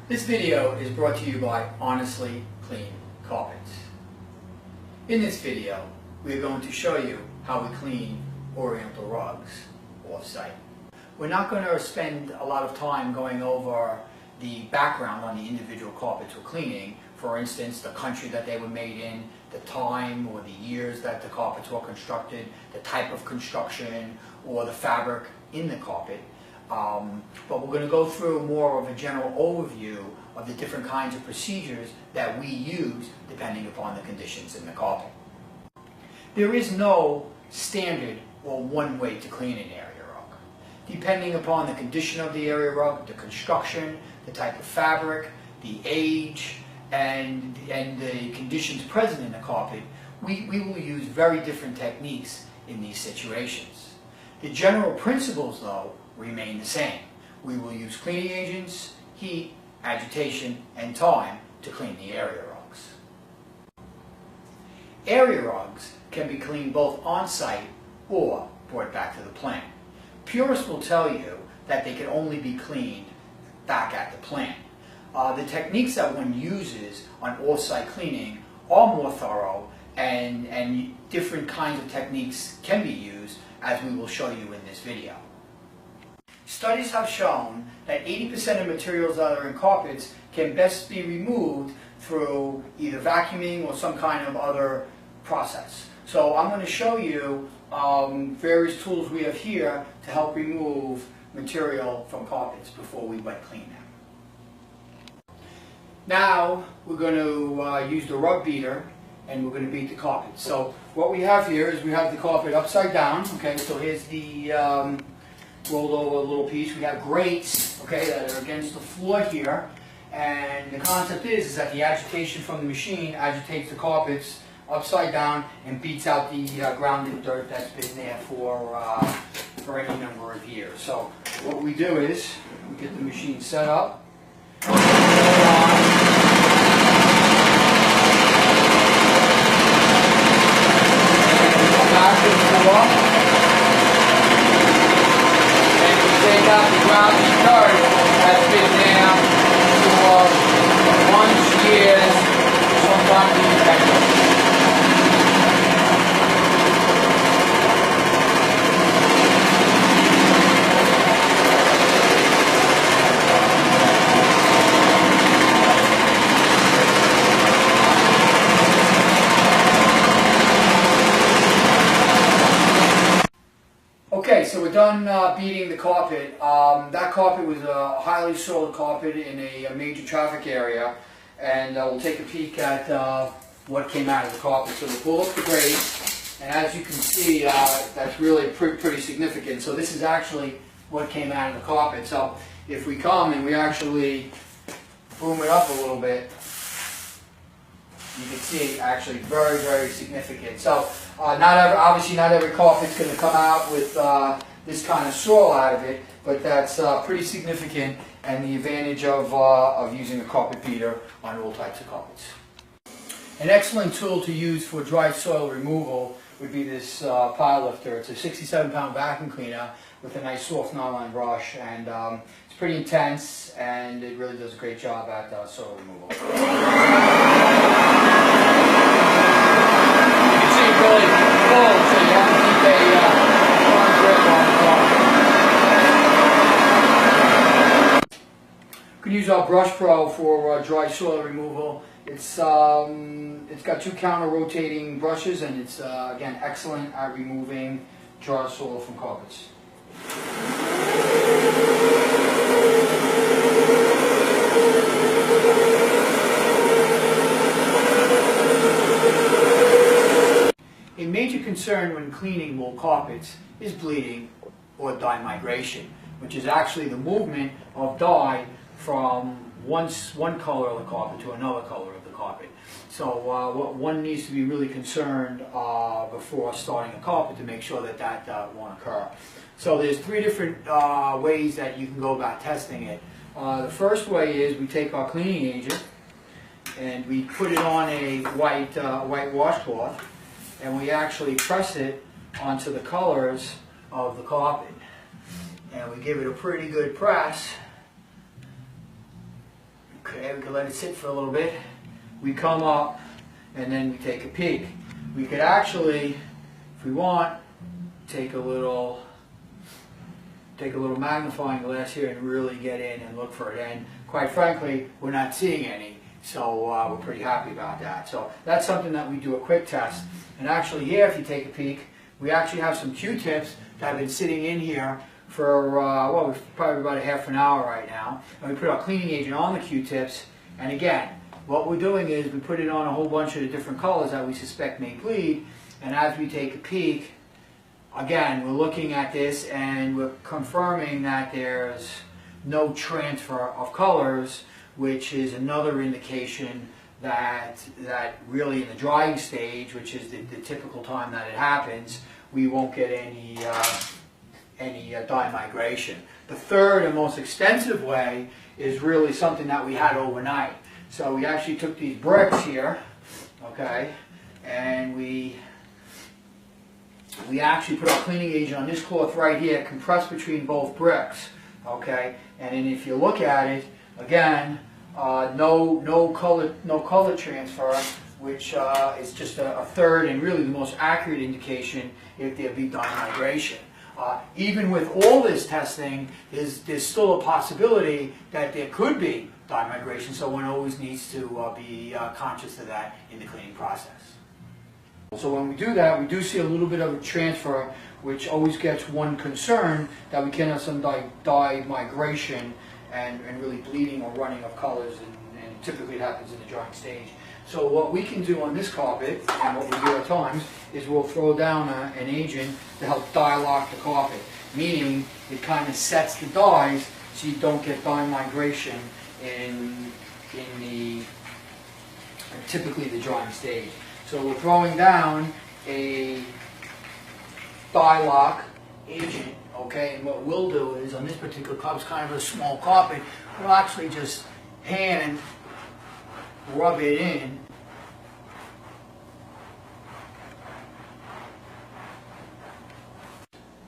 This video is brought to you by Honestly Clean Carpets. In this video, we are going to show you how we clean Oriental rugs off-site. We're not going to spend a lot of time going over the background on the individual carpets we're cleaning. For instance, the country that they were made in, the time or the years that the carpets were constructed, the type of construction, or the fabric in the carpet. But we're going to go through more of a general overview of the different kinds of procedures that we use depending upon the conditions in the carpet. There is no standard or one way to clean an area rug. Depending upon the condition of the area rug, the construction, the type of fabric, the age, and the conditions present in the carpet, we will use very different techniques in these situations. The general principles, though, remain the same. We will use cleaning agents, heat, agitation, and time to clean the area rugs. Area rugs can be cleaned both on-site or brought back to the plant. Purists will tell you that they can only be cleaned back at the plant. The techniques that one uses on off-site cleaning are more thorough, and different kinds of techniques can be used, as we will show you in this video. Studies have shown that 80% of materials that are in carpets can best be removed through either vacuuming or some kind of other process. So I'm going to show you various tools we have here to help remove material from carpets before we wet clean them. Now we're going to use the rug beater, and we're going to beat the carpet. So what we have here is we have the carpet upside down. Okay, so here's the rolled over little piece. We have grates, okay, that are against the floor here, and the concept is that the agitation from the machine agitates the carpets upside down and beats out the grounded dirt that's been there for any number of years. So what we do is we get the machine set up. Take out the grounded dirt that's been there for months, years, sometimes even decades. Okay, so we're done beating the carpet. That carpet was a highly soiled carpet in a major traffic area, and we'll take a peek at what came out of the carpet. So we'll pull up the grate, and as you can see, that's really pretty significant. So this is actually what came out of the carpet. So if we come and we actually boom it up a little bit, you can see actually very, very significant. So obviously not every carpet's going to come out with this kind of soil out of it, but that's pretty significant, and the advantage of using a carpet beater on all types of carpets. An excellent tool to use for dry soil removal would be this pile lifter. It's a 67-pound vacuum cleaner with a nice soft nylon brush, and it's pretty intense, and it really does a great job at soil removal. Really full, so you have to keep a firm grip on the carpet. You can use our Brush Pro for dry soil removal. It's got two counter-rotating brushes, and it's again excellent at removing dry soil from carpets. A major concern when cleaning wool carpets is bleeding or dye migration, which is actually the movement of dye from one color of the carpet to another color of the carpet. So one needs to be really concerned before starting a carpet to make sure that that won't occur. So there's three different ways that you can go about testing it. The first way is we take our cleaning agent and we put it on a white washcloth, and we actually press it onto the colors of the carpet. And we give it a pretty good press. Okay, we can let it sit for a little bit. We come up and then we take a peek. We could actually, if we want, take a little magnifying glass here and really get in and look for it. And quite frankly, we're not seeing any, so we're pretty happy about that. So that's something that we do a quick test. And actually here, if you take a peek, we actually have some Q-tips that have been sitting in here for, well, probably about a half an hour right now. And we put our cleaning agent on the Q-tips. And again, what we're doing is we put it on a whole bunch of the different colors that we suspect may bleed. And as we take a peek, again, we're looking at this and we're confirming that there's no transfer of colors, which is another indication that really in the drying stage, which is the typical time that it happens, we won't get any dye migration. The third and most extensive way is really something that we had overnight. So we actually took these bricks here, okay, and we actually put our cleaning agent on this cloth right here, compressed between both bricks, okay, and then if you look at it, again, no color transfer, which is just a third and really the most accurate indication if there be dye migration. Even with all this testing, there's still a possibility that there could be dye migration, so one always needs to be conscious of that in the cleaning process. So when we do that, we do see a little bit of a transfer, which always gets one concerned that we can have some dye migration and really bleeding or running of colors, and typically it happens in the drying stage. So what we can do on this carpet, and what we do at times, is we'll throw down an agent to help dye lock the carpet, meaning it kind of sets the dyes so you don't get dye migration in typically the drying stage. So we're throwing down a dye lock agent, okay, and what we'll do is, on this particular carpet, it's kind of a small carpet, we'll actually just hand rub it in.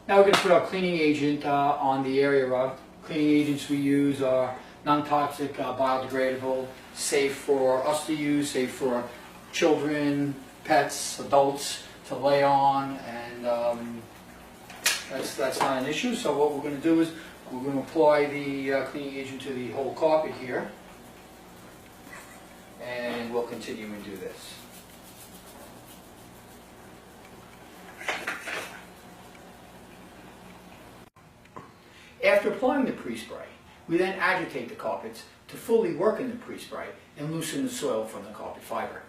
Now we're going to put our cleaning agent on the area rug. Cleaning agents we use are non-toxic, biodegradable, safe for us to use, safe for children, pets, adults to lay on, and that's not an issue. So what we're going to do is we're going to apply the cleaning agent to the whole carpet here, and we'll continue and do this. After applying the pre-spray, we then agitate the carpets to fully work in the pre-spray and loosen the soil from the carpet fiber.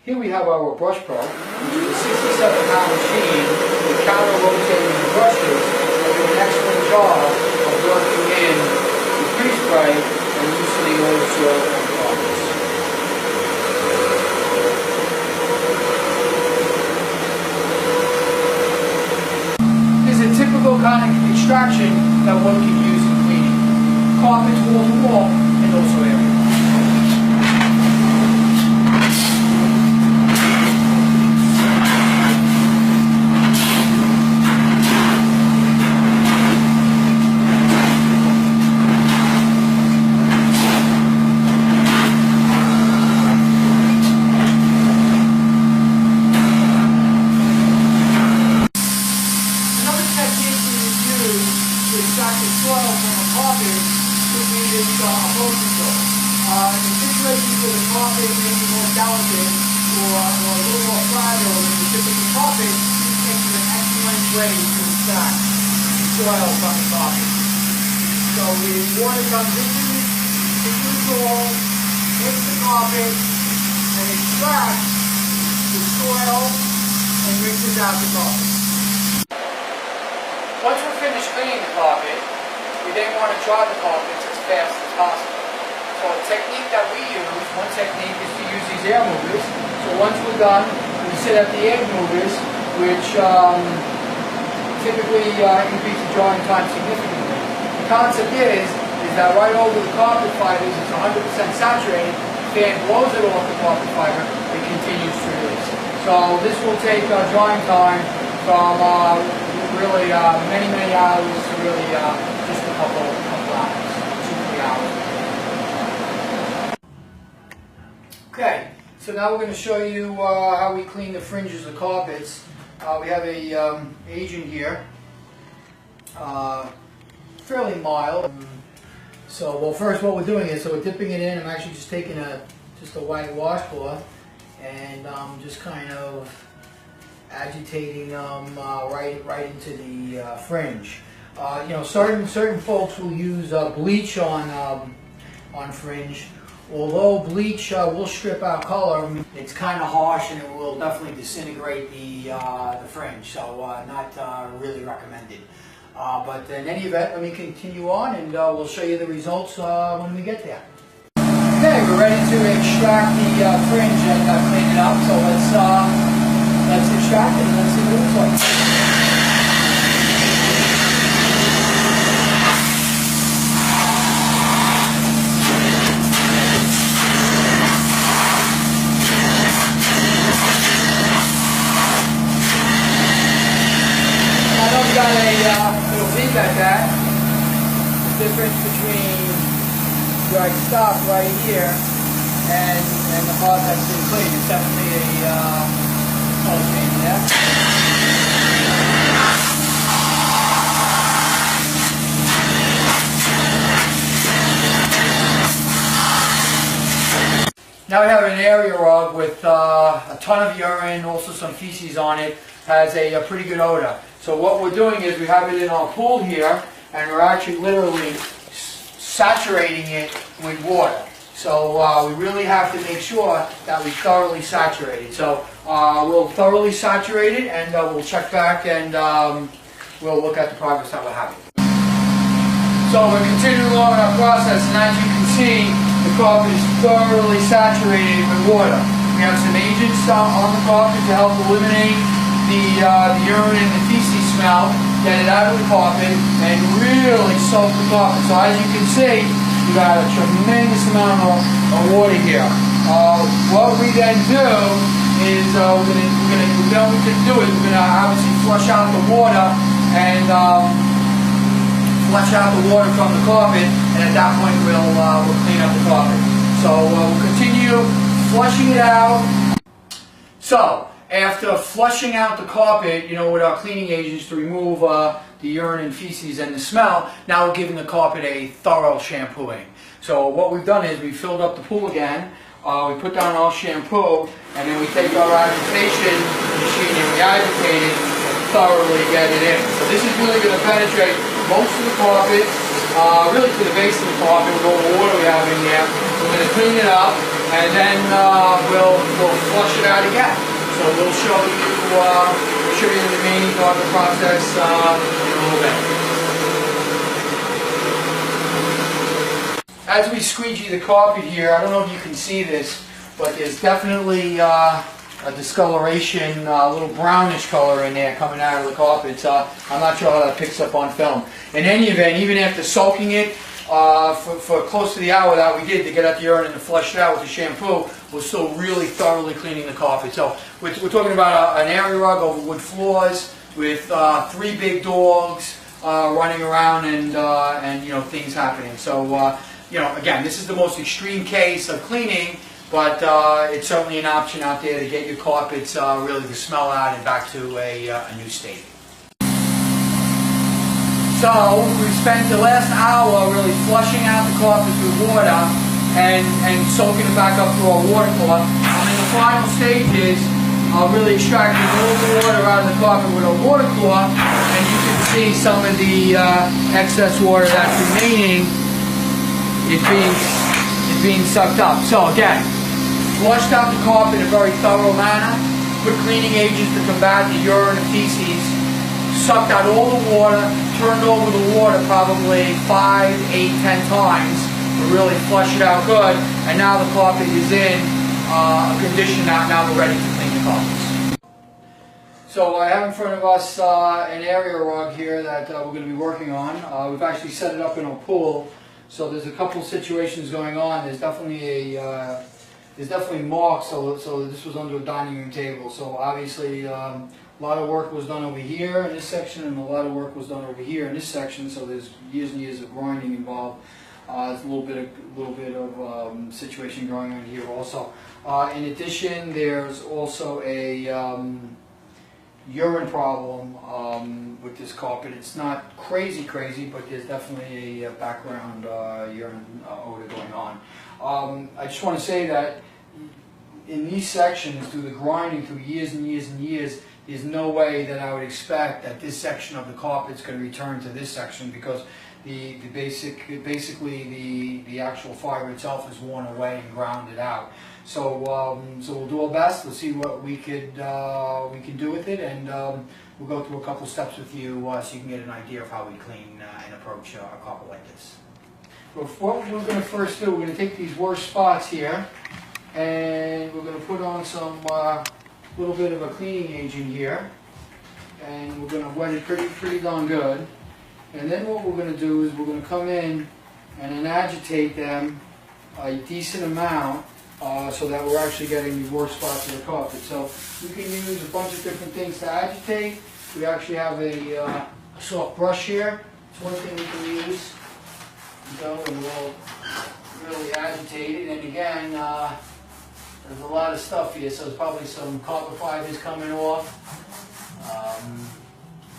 Here we have our brush pro, which is a 67-pound machine with counter-rotating brushes that do an excellent job of working in the pre-spray and loosening all the soil from the carpets. This is a typical kind of extraction that one can use in cleaning carpets wall to wall and also areas. In situations where the carpet may be more delicate or a little more fragile than the typical carpet, this makes it an excellent way to extract soil from the carpet. So the water comes into the soil, hits the carpet, and extracts the soil and rinses out the carpet. Once we're finished cleaning the carpet, we then want to dry the carpets as fast as possible. So a technique that we use, one technique is to use these air movers. So once we're done, we set up the air movers, which typically increase the drying time significantly. The concept is that right over the carpet fibers, it's 100% saturated, the fan blows it off the carpet fiber, it continues to release. So this will take drying time from really many hours to really just a couple hours, 2-3 hours. Okay, so now we're going to show you how we clean the fringes of carpets. We have a agent here, fairly mild. So, well, first what we're doing is, so we're dipping it in. I'm actually just taking just a white washcloth and just kind of agitating right into the fringe. You know, certain folks will use bleach on fringe. Although bleach will strip out color, it's kind of harsh and it will definitely disintegrate the fringe, so not really recommended. But in any event, let me continue on and we'll show you the results when we get there. Okay, we're ready to extract the fringe and clean it up, so let's extract it and let's see what it looks like. Got a little leak at that. The difference between where I stopped right here and the part that's been cleaned is definitely a color change there. Now we have an area rug with a ton of urine, also some feces on it. Has a pretty good odor. So what we're doing is we have it in our pool here, and we're actually literally saturating it with water. So we really have to make sure that we thoroughly saturate it. So we'll thoroughly saturate it, and we'll check back and we'll look at the progress that we're having. So we're continuing along in our process, and as you can see, the carpet is thoroughly saturated with water. We have some agents on the carpet to help eliminate the urine and the feces smell, get it out of the carpet, and really soak the carpet. So as you can see, we got a tremendous amount of water here. What we then do is we're going to obviously flush out the water and flush out the water from the carpet, and at that point we'll clean up the carpet. So we'll continue flushing it out. So after flushing out the carpet, you know, with our cleaning agents to remove the urine and feces and the smell, now we're giving the carpet a thorough shampooing. So what we've done is we filled up the pool again, we put down our shampoo, and then we take our agitation machine and we agitate it and thoroughly get it in. So this is really going to penetrate most of the carpet, really to the base of the carpet with all the water we have in there. We're going to clean it up, and then we'll flush it out again. So we'll show you the remaining part of the process in a little bit. As we squeegee the carpet here, I don't know if you can see this, but there's definitely a discoloration, a little brownish color in there coming out of the carpet. I'm not sure how that picks up on film. In any event, even after soaking it for close to the hour that we did to get out the urine and to flush it out with the shampoo, we're still really thoroughly cleaning the carpet. So we're talking about an area rug over wood floors with 3 big dogs running around and you know, things happening. So you know, again, this is the most extreme case of cleaning, but it's certainly an option out there to get your carpets really the smell out and back to a new state. So we spent the last hour really flushing out the carpet with water and soaking it back up through our water cloth. And in the final stages, really extracting all the water out of the carpet with a water cloth, and you can see some of the excess water that's remaining is being sucked up. So again, flushed out the carpet in a very thorough manner, put cleaning agents to combat the urine and feces, sucked out all the water, turned over the water probably 5, 8, 10 times to really flush it out good, and now the carpet is in a condition that now we're ready to clean the carpets. So I have in front of us an area rug here that we're going to be working on. We've actually set it up in a pool, so there's a couple situations going on. There's definitely marks, so this was under a dining room table, so obviously a lot of work was done over here in this section, and a lot of work was done over here in this section, so there's years and years of grinding involved. There's a little bit of situation going on here also. In addition, there's also a urine problem with this carpet. It's not crazy, but there's definitely a background urine odor going on. I just want to say that in these sections, through the grinding, through years and years and years, there's no way that I would expect that this section of the carpet is going to return to this section, because basically the actual fiber itself is worn away and grounded out. So we'll do our best. We'll see what we can do with it, and we'll go through a couple steps with you so you can get an idea of how we clean and approach a carpet like this. But what we're going to first do, we're going to take these worst spots here, and we're going to put on some little bit of a cleaning agent here, and we're going to wet it pretty darn good. And then what we're going to do is we're going to come in and then agitate them a decent amount so that we're actually getting the worst spots of the carpet. So we can use a bunch of different things to agitate. We actually have a soft brush here. It's one thing we can use. And we'll really agitate it. And again, there's a lot of stuff here, so there's probably some carpet fibers coming off.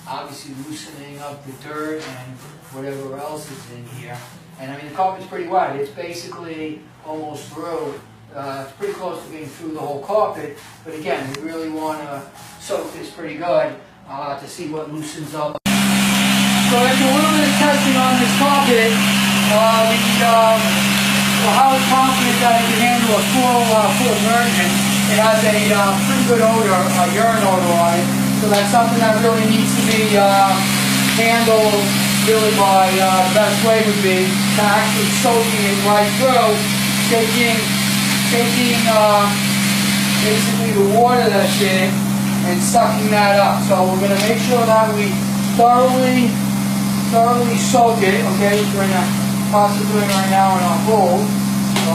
Obviously loosening up the dirt and whatever else is in here. And I mean, the carpet's pretty wet. It's basically almost through. It's pretty close to being through the whole carpet. But again, we really want to soak this pretty good to see what loosens up. So after a little bit of testing on this carpet, we're highly confident that it can handle a full immersion. It has a pretty good odor, a urine odor on it. So that's something that really needs to be handled really by the best way would be to actually soaking it right through, taking basically the water that's in it and sucking that up. So we're going to make sure that we thoroughly soak it, okay, which we're in the process of doing right now in our bowl,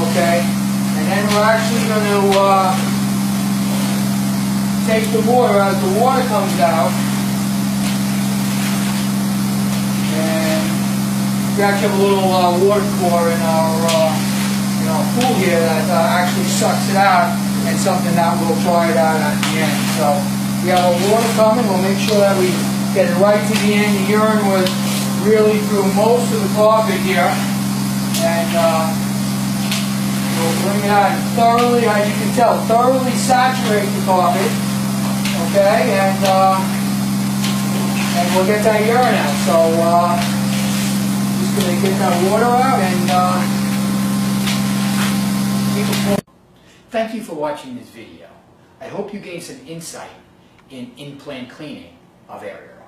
okay, and then we're actually going to take the water as the water comes out, and we actually have a little water core in our pool here that actually sucks it out, and something that we'll try it out at the end. So we have our water coming. We'll make sure that we get it right to the end. The urine was really through most of the carpet here, and we'll bring it out and thoroughly, as you can tell, thoroughly saturate the carpet. Okay, and we'll get that urine out. So just going to get that water out and keep it full. Thank you for watching this video. I hope you gained some insight in in-plant cleaning of area.